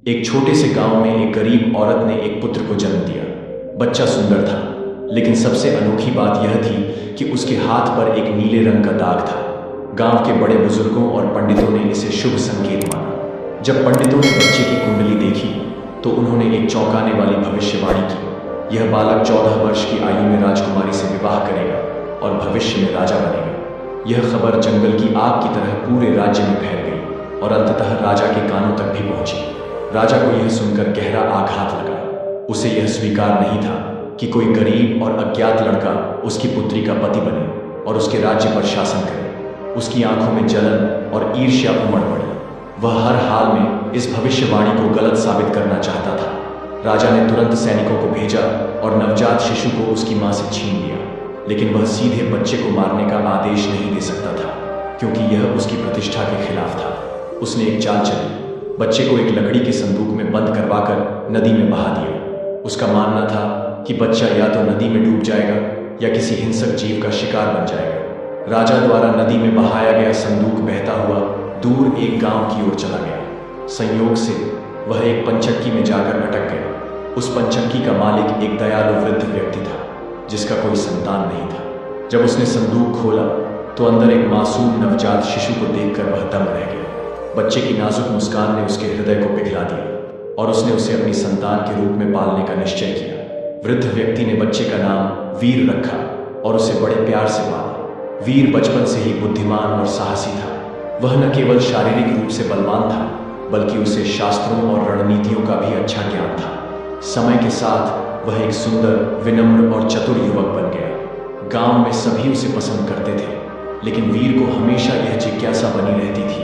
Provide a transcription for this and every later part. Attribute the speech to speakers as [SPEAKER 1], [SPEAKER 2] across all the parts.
[SPEAKER 1] एक छोटे से गांव में एक गरीब औरत ने एक पुत्र को जन्म दिया। बच्चा सुंदर था, लेकिन सबसे अनोखी बात यह थी कि उसके हाथ पर एक नीले रंग का दाग था। गांव के बड़े बुजुर्गों और पंडितों ने इसे शुभ संकेत माना। जब पंडितों ने बच्चे की कुंडली देखी तो उन्होंने एक चौंकाने वाली भविष्यवाणी की। यह बालक 14 वर्ष की आयु में राजकुमारी से विवाह करेगा और भविष्य में राजा बनेगा। यह खबर जंगल की आग की तरह पूरे राज्य में फैल गई और अंततः राजा के कानों तक भी पहुंची। राजा को यह सुनकर गहरा आघात लगा। उसे यह स्वीकार नहीं था कि कोई गरीब और अज्ञात लड़का उसकी पुत्री का पति बने और उसके राज्य पर शासन करे। उसकी आंखों में जलन और ईर्ष्या उमड़ पड़ी। वह हर हाल में इस भविष्यवाणी को गलत साबित करना चाहता था। राजा ने तुरंत सैनिकों को भेजा और नवजात शिशु को उसकी मां से छीन लिया, लेकिन वह सीधे बच्चे को मारने का आदेश नहीं दे सकता था, क्योंकि यह उसकी प्रतिष्ठा के खिलाफ था। उसने एक चाल चली। बच्चे को एक लकड़ी के संदूक में बंद करवाकर नदी में बहा दिया। उसका मानना था कि बच्चा या तो नदी में डूब जाएगा या किसी हिंसक जीव का शिकार बन जाएगा। राजा द्वारा नदी में बहाया गया संदूक बहता हुआ दूर एक गांव की ओर चला गया। संयोग से वह एक पंचक्की में जाकर अटक गया। उस पंचक्की का मालिक एक दयालु वृद्ध व्यक्ति था, जिसका कोई संतान नहीं था। जब उसने संदूक खोला तो अंदर एक मासूम नवजात शिशु को देखकर वह दंग रह गया। बच्चे की नाजुक मुस्कान ने उसके हृदय को पिघला दिया और उसने उसे अपनी संतान के रूप में पालने का निश्चय किया। वृद्ध व्यक्ति ने बच्चे का नाम वीर रखा और उसे बड़े प्यार से पाला। वीर बचपन से ही बुद्धिमान और साहसी था। वह न केवल शारीरिक रूप से बलवान था, बल्कि उसे शास्त्रों और रणनीतियों का भी अच्छा ज्ञान था। समय के साथ वह एक सुंदर, विनम्र और चतुर युवक बन गया। गांव में सभी उसे पसंद करते थे, लेकिन वीर को हमेशा यह जिज्ञासा बनी रहती थी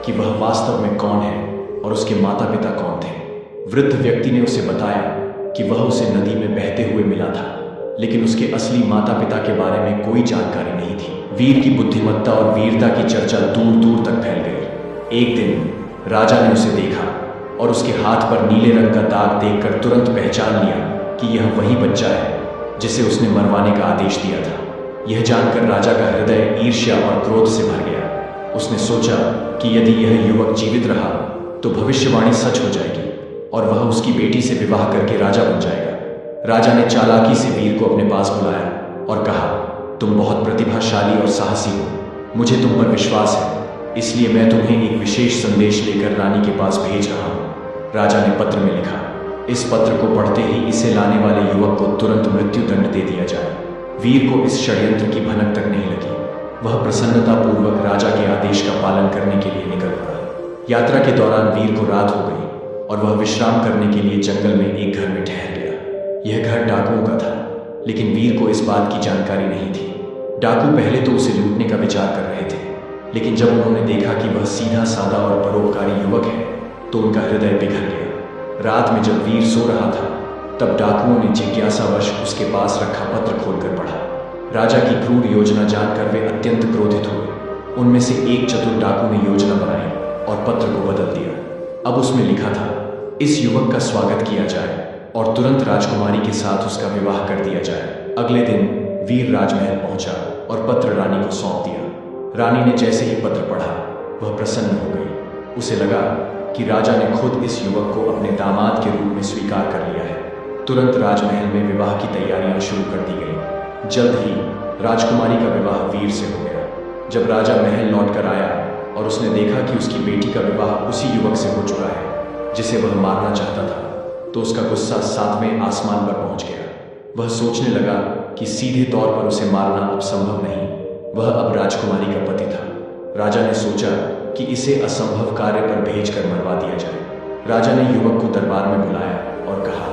[SPEAKER 1] कि वह वास्तव में कौन है और उसके माता पिता कौन थे। वृद्ध व्यक्ति ने उसे बताया कि वह उसे नदी में बहते हुए मिला था, लेकिन उसके असली माता पिता के बारे में कोई जानकारी नहीं थी। वीर की बुद्धिमत्ता और वीरता की चर्चा दूर दूर तक फैल गई। एक दिन राजा ने उसे देखा और उसके हाथ पर नीले रंग का दाग देखकर तुरंत पहचान लिया कि यह वही बच्चा है जिसे उसने मरवाने का आदेश दिया था। यह जानकर राजा का हृदय ईर्ष्या और क्रोध से भर गया। उसने सोचा कि यदि यह युवक जीवित रहा तो भविष्यवाणी सच हो जाएगी और वह उसकी बेटी से विवाह करके राजा बन जाएगा। राजा ने चालाकी से वीर को अपने पास बुलाया और कहा, तुम बहुत प्रतिभाशाली और साहसी हो। मुझे तुम पर विश्वास है, इसलिए मैं तुम्हें एक विशेष संदेश लेकर रानी के पास भेज रहा हूँ। राजा ने पत्र में लिखा, इस पत्र को पढ़ते ही इसे लाने वाले युवक को तुरंत मृत्युदंड दे दिया जाए। वीर को इस षड्यंत्र की भनक तक नहीं लगी। वह प्रसन्नतापूर्वक राजा के आदेश का पालन करने के लिए निकल पड़ा। यात्रा के दौरान वीर को रात हो गई और वह विश्राम करने के लिए जंगल में एक घर में ठहर गया। यह घर डाकुओं का था, लेकिन वीर को इस बात की जानकारी नहीं थी। डाकू पहले तो उसे लूटने का विचार कर रहे थे, लेकिन जब उन्होंने देखा कि वह सीधा साधा और परोपकारी युवक है तो उनका हृदय पिघल गया। रात में जब वीर सो रहा था तब डाकुओं ने जिज्ञासावश उसके पास रखा पत्र खोलकर पढ़ा। राजा की क्रूर योजना जानकर वे अत्यंत क्रोधित हुए। उनमें से एक चतुर डाकू ने योजना बनाई और पत्र को बदल दिया। अब उसमें लिखा था, इस युवक का स्वागत किया जाए और तुरंत राजकुमारी के साथ उसका विवाह कर दिया जाए। अगले दिन वीर राजमहल पहुंचा और पत्र रानी को सौंप दिया। रानी ने जैसे ही पत्र पढ़ा वह प्रसन्न हो गई। उसे लगा कि राजा ने खुद इस युवक को अपने दामाद के रूप में स्वीकार कर लिया है। तुरंत राजमहल में विवाह की तैयारियां शुरू कर दी गई। जल्द ही राजकुमारी का विवाह वीर से हो गया। जब राजा महल लौटकर आया और उसने देखा कि उसकी बेटी का विवाह उसी युवक से हो चुका है जिसे वह मारना चाहता था, तो उसका गुस्सा 7वें आसमान पर पहुंच गया। वह सोचने लगा कि सीधे तौर पर उसे मारना अब संभव नहीं। वह अब राजकुमारी का पति था। राजा ने सोचा कि इसे असंभव कार्य पर भेजकर मरवा दिया जाए। राजा ने युवक को दरबार में बुलाया और कहा,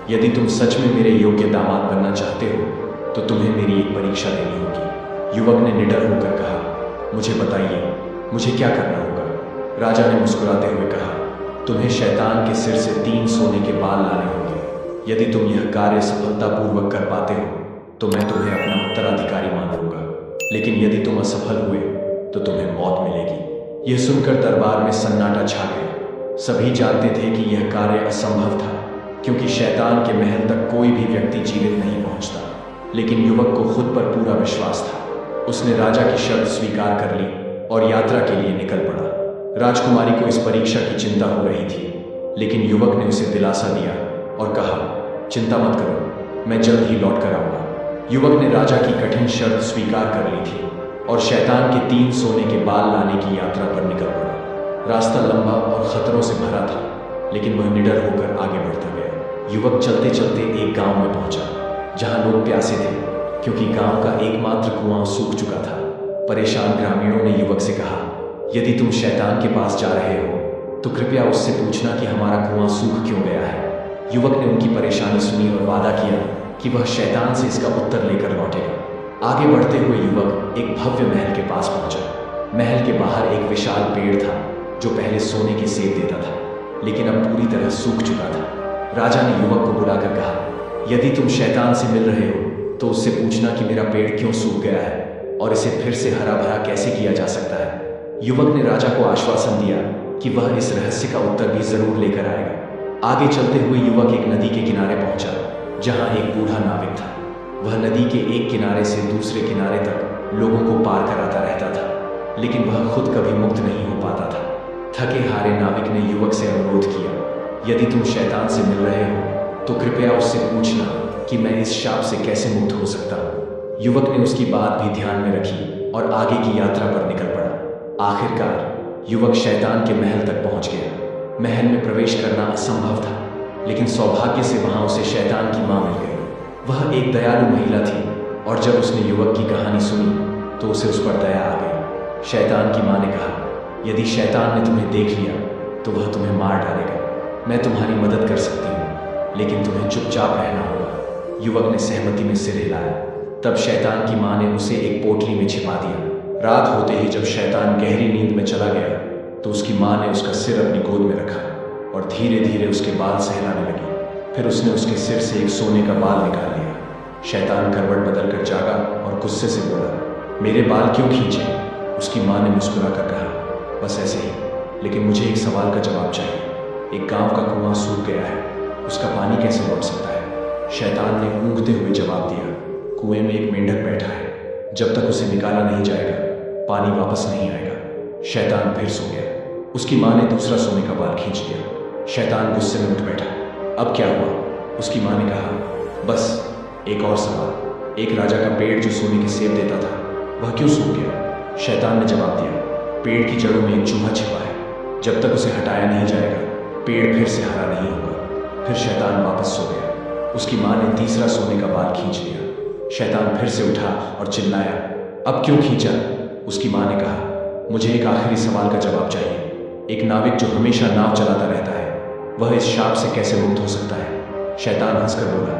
[SPEAKER 1] यदि तुम सच में मेरे योग्य दामाद बनना चाहते हो तो तुम्हें मेरी एक परीक्षा देनी होगी। युवक ने निडर होकर कहा, मुझे बताइए, मुझे क्या करना होगा? राजा ने मुस्कुराते हुए कहा, तुम्हें शैतान के सिर से 3 सोने के बाल लाने होंगे। यदि तुम यह कार्य सफलतापूर्वक कर पाते हो तो मैं तुम्हें अपना उत्तराधिकारी मान लूंगा, लेकिन यदि तुम असफल हुए तो तुम्हें मौत मिलेगी। यह सुनकर दरबार में सन्नाटा छा गया। सभी जानते थे कि यह कार्य असंभव था, क्योंकि शैतान के महल तक कोई भी व्यक्ति जीवित नहीं पहुंचता। लेकिन युवक को खुद पर पूरा विश्वास था। उसने राजा की शर्त स्वीकार कर ली और यात्रा के लिए निकल पड़ा। राजकुमारी को इस परीक्षा की चिंता हो रही थी। लेकिन युवक ने उसे दिलासा दिया और कहा, चिंता मत करो, मैं जल्द ही लौट कर आऊंगा। युवक ने राजा की कठिन शर्त स्वीकार कर ली थी और शैतान के 3 सोने के बाल लाने की यात्रा पर निकल पड़ा। रास्ता लंबा और खतरों से भरा था, लेकिन वह निडर होकर आगे बढ़ता गया। युवक चलते चलते एक गांव में पहुंचा जहां लोग प्यासे थे, क्योंकि गांव का एकमात्र कुआं सूख चुका था। परेशान ग्रामीणों ने युवक से कहा, यदि तुम शैतान के पास जा रहे हो तो कृपया उससे पूछना कि हमारा कुआं सूख क्यों गया है। युवक ने उनकी परेशानी सुनी और वादा किया कि वह शैतान से इसका उत्तर लेकर लौटेगा। आगे बढ़ते हुए युवक एक भव्य महल के पास पहुंचा। महल के बाहर एक विशाल पेड़ था जो पहले सोने के सेब देता था, लेकिन अब पूरी तरह सूख चुका था। राजा ने युवक को बुलाकर कहा, यदि तुम शैतान से मिल रहे हो तो उससे पूछना कि मेरा पेड़ क्यों सूख गया है और इसे फिर से हरा भरा कैसे किया जा सकता है। युवक ने राजा को आश्वासन दिया कि वह इस रहस्य का उत्तर भी जरूर लेकर आएगा। आगे चलते हुए युवक एक नदी के किनारे पहुंचा जहां एक बूढ़ा नाविक था। वह नदी के एक किनारे से दूसरे किनारे तक लोगों को पार कराता रहता था, लेकिन वह खुद कभी मुक्त नहीं हो पाता था। थके हारे नाविक ने युवक से अनुरोध किया, यदि तुम शैतान से मिल रहे हो तो कृपया उससे पूछना कि मैं इस शाप से कैसे मुक्त हो सकता हूँ। युवक ने उसकी बात भी ध्यान में रखी और आगे की यात्रा पर निकल पड़ा। आखिरकार युवक शैतान के महल तक पहुंच गया। महल में प्रवेश करना असंभव था, लेकिन सौभाग्य से वहां उसे शैतान की मां मिल गई। वह एक दयालु महिला थी और जब उसने युवक की कहानी सुनी तो उसे उस पर दया आ गई। शैतान की मां ने कहा, यदि शैतान ने तुम्हें देख लिया तो वह तुम्हें मार डालेगा। मैं तुम्हारी मदद कर सकती हूँ, लेकिन तुम्हें चुपचाप रहना होगा। युवक ने सहमति में सिर हिलाया। तब शैतान की मां ने उसे एक पोटली में छिपा दिया। रात होते ही जब शैतान गहरी नींद में चला गया तो उसकी मां ने उसका सिर अपनी गोद में रखा और धीरे धीरे उसके बाल सहलाने लगी। फिर उसने उसके सिर से एक सोने का बाल निकाल लिया। शैतान करवट बदलकर जागा और गुस्से से बोला, मेरे बाल क्यों खींचे? उसकी मां ने मुस्कुरा कर कहा, बस ऐसे ही, लेकिन मुझे एक सवाल का जवाब चाहिए। एक गांव का कुआं सूख गया है, उसका पानी कैसे लौट सकता है? शैतान ने ऊँघते हुए जवाब दिया, कुएं में एक मेंढक बैठा है, जब तक उसे निकाला नहीं जाएगा पानी वापस नहीं आएगा। शैतान फिर सो गया। उसकी मां ने दूसरा सोने का बाल खींच लिया। शैतान गुस्से में उठ बैठा। अब क्या हुआ? उसकी मां ने कहा, बस एक और सवाल। एक राजा का पेड़ जो सोने के सेब देता था, वह क्यों सूख गया? शैतान ने जवाब दिया, पेड़ की जड़ों में एक चूहा छिपा है, जब तक उसे हटाया नहीं जाएगा पेड़ फिर से हरा नहीं होगा। फिर शैतान वापस सो गया। उसकी मां ने तीसरा सोने का बाल खींच लिया। शैतान फिर से उठा और चिल्लाया, अब क्यों खींचा? उसकी मां ने कहा, मुझे एक आखिरी सवाल का जवाब चाहिए। एक नाविक जो हमेशा नाव चलाता रहता है, वह इस शाप से कैसे मुक्त हो सकता है? शैतान हंसकर बोला,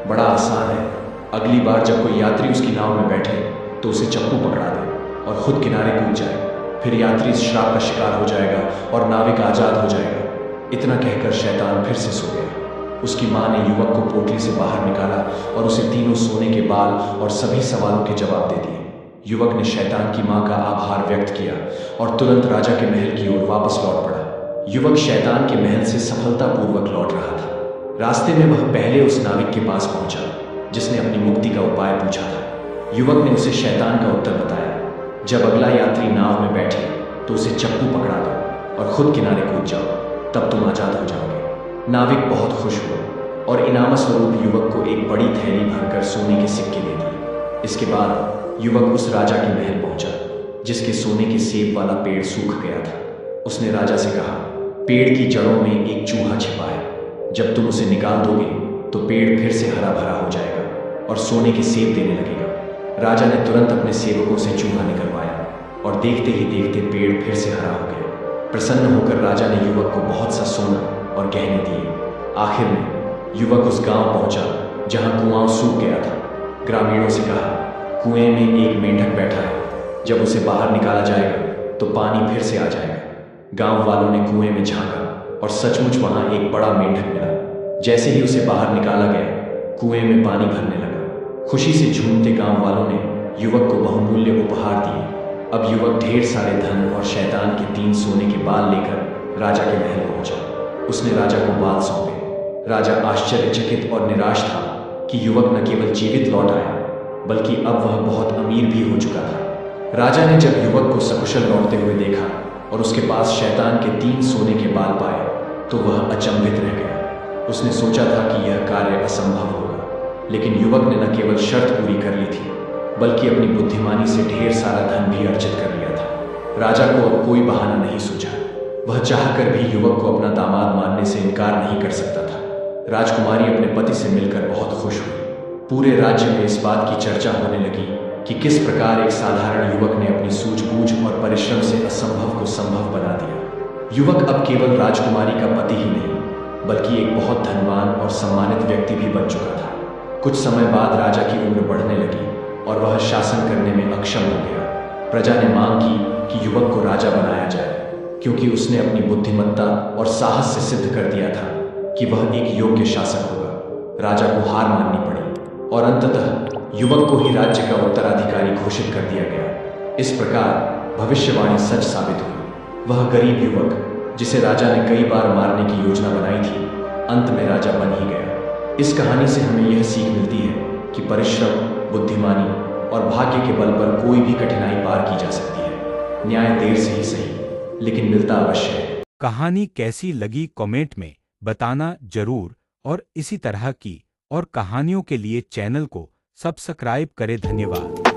[SPEAKER 1] बड़ा आसान है। अगली बार जब कोई यात्री उसकी नाव में बैठे तो उसे चप्पू पकड़ा दे और खुद किनारे कूद जाए। फिर यात्री इस श्राप का शिकार हो जाएगा और नाविक आजाद हो जाएगा। इतना कहकर शैतान फिर से सो गया। उसकी मां ने युवक को पोटली से बाहर निकाला और उसे तीनों सोने के बाल और सभी सवालों के जवाब दे दिए। युवक ने शैतान की मां का आभार व्यक्त किया और तुरंत राजा के महल की ओर वापस लौट पड़ा। युवक शैतान के महल से सफलतापूर्वक लौट रहा था। रास्ते में वह पहले उस नाविक के पास पहुंचा जिसने अपनी मुक्ति का उपाय पूछा था। युवक ने उसे शैतान का उत्तर बताया, जब अगला यात्री नाव में बैठे तो उसे चप्पू पकड़ा दो और खुद किनारे कूद जाओ, तब तुम आजाद हो जाओगे। नाविक बहुत खुश हुआ और इनाम स्वरूप युवक को एक बड़ी थैली भरकर सोने के सिक्के दे दिए। इसके बाद युवक उस राजा के महल पहुंचा जिसके सोने के सेब वाला पेड़ सूख गया था। उसने राजा से कहा, पेड़ की जड़ों में एक चूहा छिपा है, जब तुम उसे निकाल दोगे तो पेड़ फिर से हरा भरा हो जाएगा और सोने के सेब देने लगेगा। राजा ने तुरंत अपने सेवकों से चूहा निकलवाया और देखते ही देखते पेड़ फिर से हरा हो गया। प्रसन्न होकर राजा ने युवक को बहुत सा सोना और गहने दिए। आखिर में युवक उस गांव पहुंचा जहां कुआं सूख गया था। ग्रामीणों से कहा, कुएं में एक मेंढक बैठा है, जब उसे बाहर निकाला जाएगा तो पानी फिर से आ जाएगा। गांव वालों ने कुएं में झांका और सचमुच वहां एक बड़ा मेंढक मिला। जैसे ही उसे बाहर निकाला गया, कुएं में पानी भरने लगा। खुशी से झूमते गांव वालों ने युवक को बहुमूल्य उपहार दिए। अब युवक ढेर सारे धन और शैतान के 3 सोने के बाल लेकर राजा के महल पहुंचा। उसने राजा को बाल सौंपे। राजा आश्चर्यचकित और निराश था कि युवक न केवल जीवित लौट आया, बल्कि अब वह बहुत अमीर भी हो चुका था। राजा ने जब युवक को सकुशल लौटते हुए देखा और उसके पास शैतान के 3 सोने के बाल पाए, तो वह अचंभित रह गया। उसने सोचा था कि यह कार्य असंभव होगा, लेकिन युवक ने न केवल शर्त पूरी कर ली थी, बल्कि अपनी बुद्धिमानी से ढेर सारा धन भी अर्जित कर लिया था। राजा को अब कोई बहाना नहीं सूझा। वह चाहकर भी युवक को अपना दामाद मानने से इनकार नहीं कर सकता था। राजकुमारी अपने पति से मिलकर बहुत खुश हुई। पूरे राज्य में इस बात की चर्चा होने लगी कि किस प्रकार एक साधारण युवक ने अपनी सूझबूझ और परिश्रम से असंभव को संभव बना दिया। युवक अब केवल राजकुमारी का पति ही नहीं, बल्कि एक बहुत धनवान और सम्मानित व्यक्ति भी बन चुका था। कुछ समय बाद राजा की उम्र बढ़ने लगी और वह शासन करने में अक्षम हो गया। प्रजा ने मांग की कि युवक को राजा बनाया जाए, क्योंकि उसने अपनी बुद्धिमत्ता और साहस से सिद्ध कर दिया था कि वह एक योग्य शासक होगा। राजा को हार माननी पड़ी और अंततः युवक को ही राज्य का उत्तराधिकारी घोषित कर दिया गया। इस प्रकार भविष्यवाणी सच साबित हुई। वह गरीब युवक, जिसे राजा ने कई बार मारने की योजना बनाई थी, अंत में राजा बन ही गया। इस कहानी से हमें यह सीख मिलती है कि परिश्रम, बुद्धिमानी और भाग्य के बल पर कोई भी कठिनाई पार की जा सकती है। न्याय देर से ही सही, लेकिन मिलता अवश्य है।
[SPEAKER 2] कहानी कैसी लगी कमेंट में बताना जरूर, और इसी तरह की और कहानियों के लिए चैनल को सब्सक्राइब करें। धन्यवाद।